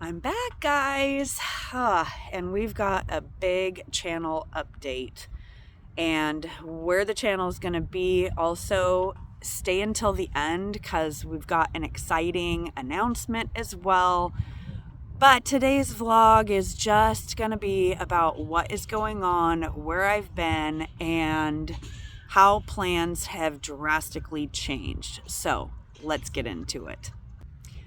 I'm back, guys, and we've got a big channel update, and where the channel is going to be. Also, stay until the end because we've got an exciting announcement as well. But today's vlog is just going to be about what is going on, where I've been, and how plans have drastically changed. So let's get into it.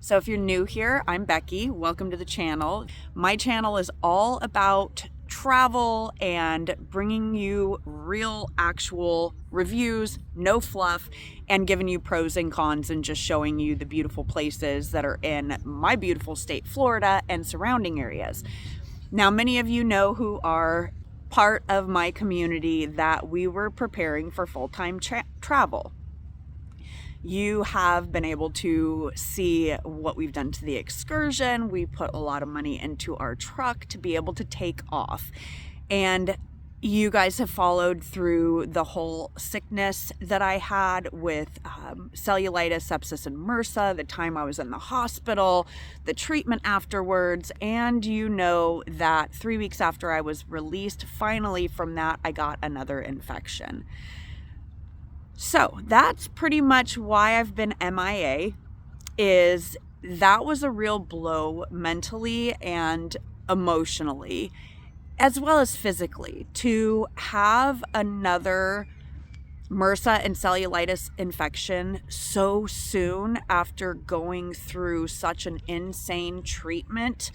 So if you're new here, I'm Becky. Welcome to the channel. My channel is all about travel and bringing you real, actual reviews, no fluff, and giving you pros and cons and just showing you the beautiful places that are in my beautiful state, Florida, and surrounding areas. Now, many of you know who are part of my community that we were preparing for full-time travel. You have been able to see what we've done to the excursion. We put a lot of money into our truck to be able to take off. And you guys have followed through the whole sickness that I had with cellulitis, sepsis, and MRSA, the time I was in the hospital, the treatment afterwards. And you know that 3 weeks after I was released, finally from that, I got another infection. So that's pretty much why I've been MIA, is that was a real blow mentally and emotionally, as well as physically, to have another MRSA and cellulitis infection so soon after going through such an insane treatment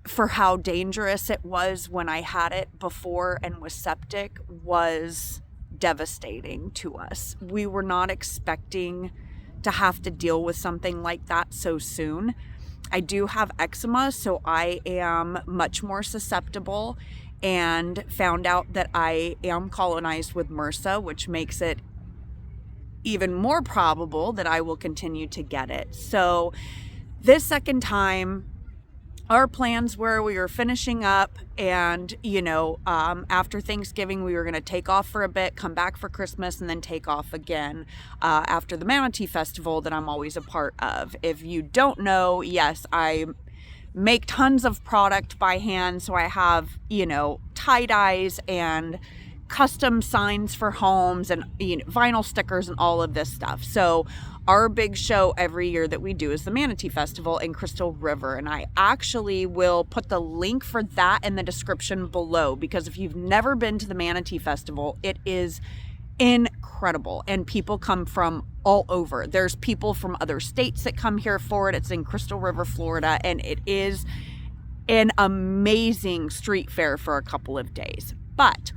for how dangerous it was when I had it before and was septic was devastating to us. We were not expecting to have to deal with something like that so soon. I do have eczema, so I am much more susceptible, and found out that I am colonized with MRSA, which makes it even more probable that I will continue to get it. So this second time, our plans were we were finishing up, and after Thanksgiving we were going to take off for a bit, come back for Christmas, and then take off again after the MANATEE festival that I'm always a part of. If you don't know, yes, I make tons of product by hand, so I have tie-dyes and custom signs for homes and vinyl stickers and all of this stuff. So our big show every year that we do is the MANATEE Festival in Crystal River, and I actually will put the link for that in the description below, because if you've never been to the MANATEE Festival, it is incredible, and people come from all over. There's people from other states that come here for it. It's in Crystal River, Florida, and it is an amazing street fair for a couple of days. But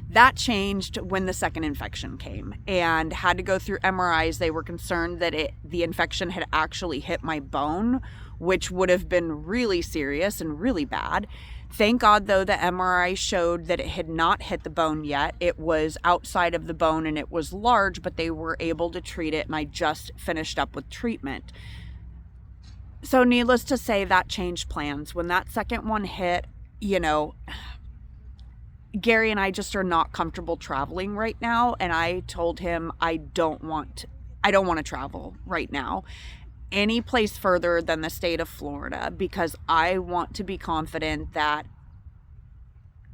that changed when the second infection came and had to go through MRIs. They were concerned that the infection had actually hit my bone, which would have been really serious and really bad. Thank God, though, the MRI showed that it had not hit the bone yet. It was outside of the bone and it was large, but they were able to treat it, and I just finished up with treatment. So needless to say, that changed plans. When that second one hit, Gary and I just are not comfortable traveling right now, and I told him I don't want to travel right now any place further than the state of Florida, because I want to be confident that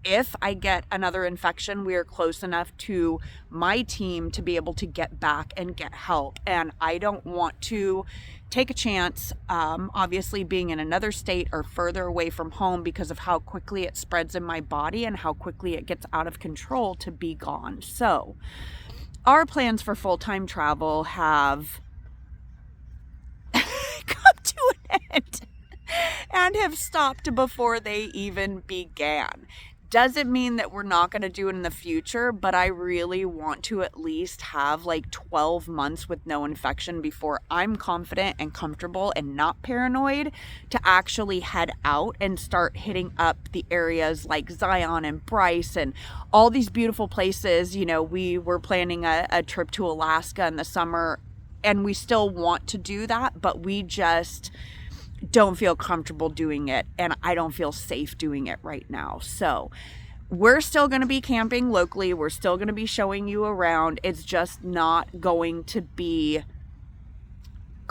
if I get another infection, we are close enough to my team to be able to get back and get help. And I don't want to take a chance, obviously being in another state or further away from home, because of how quickly it spreads in my body and how quickly it gets out of control, to be gone. So our plans for full-time travel have come to an end and have stopped before they even began. Doesn't mean that we're not going to do it in the future, but I really want to at least have like 12 months with no infection before I'm confident and comfortable and not paranoid to actually head out and start hitting up the areas like Zion and Bryce and all these beautiful places. We were planning a trip to Alaska in the summer, and we still want to do that, but we just don't feel comfortable doing it, and I don't feel safe doing it right now. So we're still going to be camping locally. We're still going to be showing you around. It's just not going to be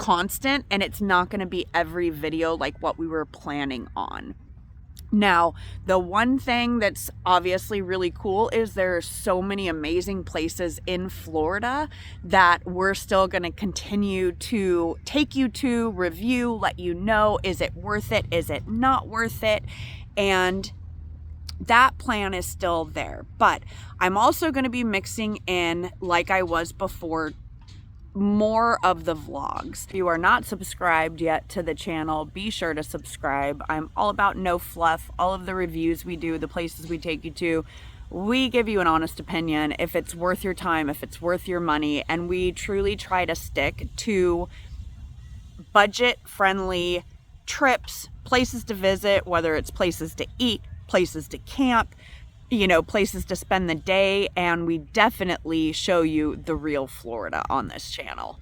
constant, and it's not going to be every video like what we were planning on. Now, the one thing that's obviously really cool is there are so many amazing places in Florida that we're still going to continue to take you to, review, let you know, is it worth it? Is it not worth it? And that plan is still there. But I'm also going to be mixing in, like I was before, more of the vlogs. If you are not subscribed yet to the channel, be sure to subscribe. I'm all about no fluff. All of the reviews we do, the places we take you to, we give you an honest opinion if it's worth your time, if it's worth your money, and we truly try to stick to budget-friendly trips, places to visit, whether it's places to eat, places to camp, you know, places to spend the day, and we definitely show you the real Florida on this channel.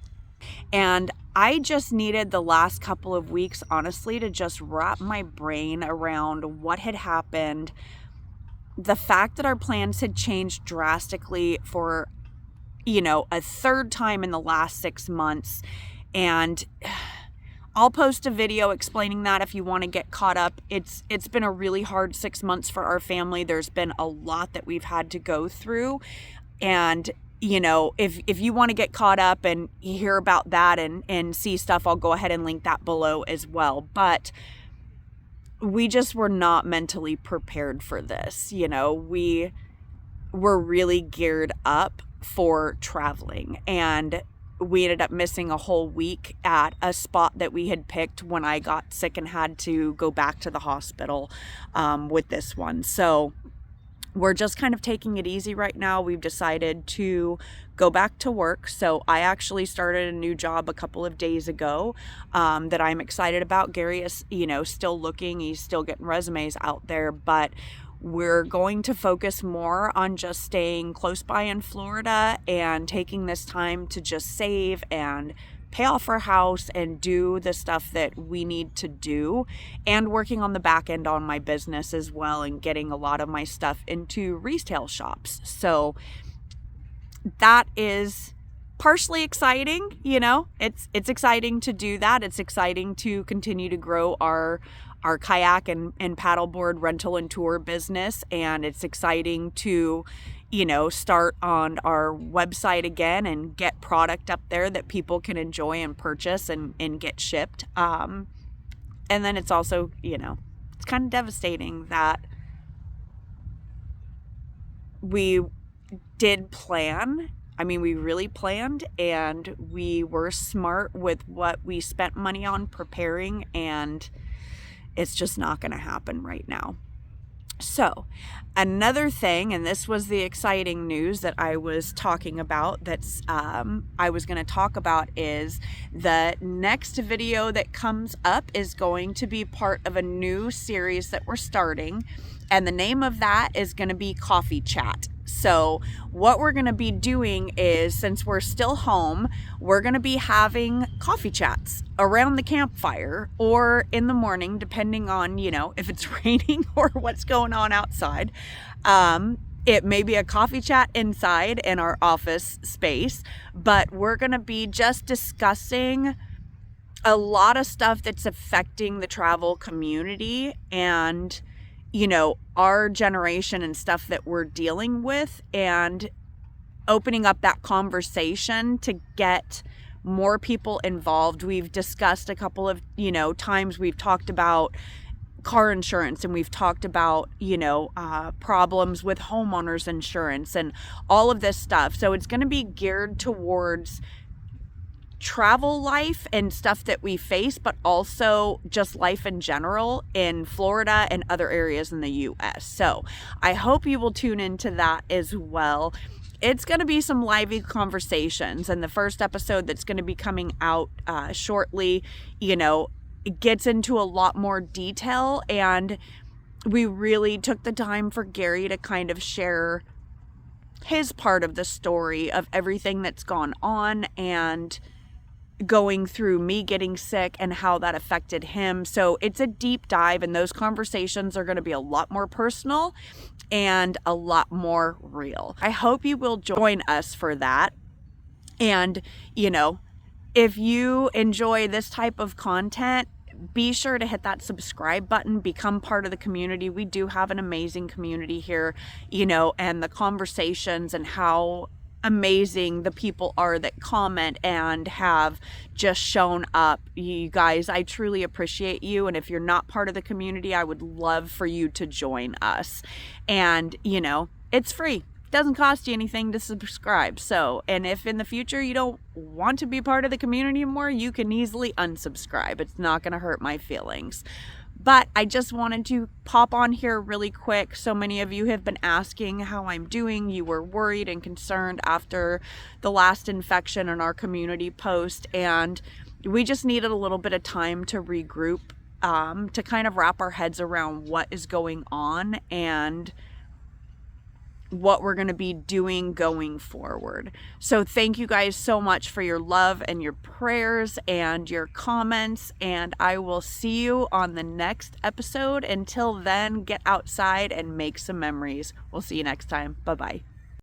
And I just needed the last couple of weeks, honestly, to just wrap my brain around what had happened, the fact that our plans had changed drastically for, you know, a third time in the last 6 months. And I'll post a video explaining that if you want to get caught up. It's been a really hard 6 months for our family. There's been a lot that we've had to go through. And, you know, if you want to get caught up and hear about that and see stuff, I'll go ahead and link that below as well. But we just were not mentally prepared for this. You know, we were really geared up for traveling, and we ended up missing a whole week at a spot that we had picked when I got sick and had to go back to the hospital with this one. So we're just kind of taking it easy right now. We've decided to go back to work. So I actually started a new job a couple of days ago that I'm excited about. Gary is, you know, still looking. He's still getting resumes out there, but we're going to focus more on just staying close by in Florida and taking this time to just save and pay off our house and do the stuff that we need to do, and working on the back end on my business as well and getting a lot of my stuff into retail shops. So that is partially exciting, you know, it's exciting to do that. It's exciting to continue to grow our kayak and paddleboard rental and tour business. And it's exciting to, you know, start on our website again and get product up there that people can enjoy and purchase and get shipped. And then it's also, you know, it's kind of devastating that we did plan. I mean, we really planned, and we were smart with what we spent money on preparing, and it's just not going to happen right now. So another thing, and this was the exciting news that I was talking about, that's I was going to talk about, is the next video that comes up is going to be part of a new series that we're starting. And the name of that is going to be Coffee Chat. So what we're going to be doing is, since we're still home, we're going to be having coffee chats around the campfire or in the morning, depending on, you know, if it's raining or what's going on outside. It may be a coffee chat inside in our office space, but we're going to be just discussing a lot of stuff that's affecting the travel community and, you know, our generation and stuff that we're dealing with, and opening up that conversation to get more people involved. We've discussed a couple of, you know, times we've talked about car insurance, and we've talked about, you know, problems with homeowners insurance and all of this stuff. So it's going to be geared towards travel life and stuff that we face, but also just life in general in Florida and other areas in the US. So I hope you will tune into that as well. It's going to be some lively conversations, and the first episode that's going to be coming out shortly, you know, it gets into a lot more detail, and we really took the time for Gary to kind of share his part of the story of everything that's gone on and going through me getting sick and how that affected him. So it's a deep dive, and those conversations are going to be a lot more personal and a lot more real. I hope you will join us for that. And, you know, If you enjoy this type of content, be sure to hit that subscribe button, become part of the community. We do have an amazing community here, and the conversations and how amazing the people are that comment and have just shown up. You guys, I truly appreciate you. And if you're not part of the community, I would love for you to join us. And, it's free. Doesn't cost you anything to subscribe. So, and if in the future you don't want to be part of the community anymore, you can easily unsubscribe. It's not going to hurt my feelings. But I just wanted to pop on here really quick. So many of you have been asking how I'm doing. You were worried and concerned after the last infection in our community post, and we just needed a little bit of time to regroup, to kind of wrap our heads around what is going on and what we're going to be doing going forward. So thank you guys so much for your love and your prayers and your comments, and I will see you on the next episode. Until then, get outside and make some memories. We'll see you next time. Bye-bye.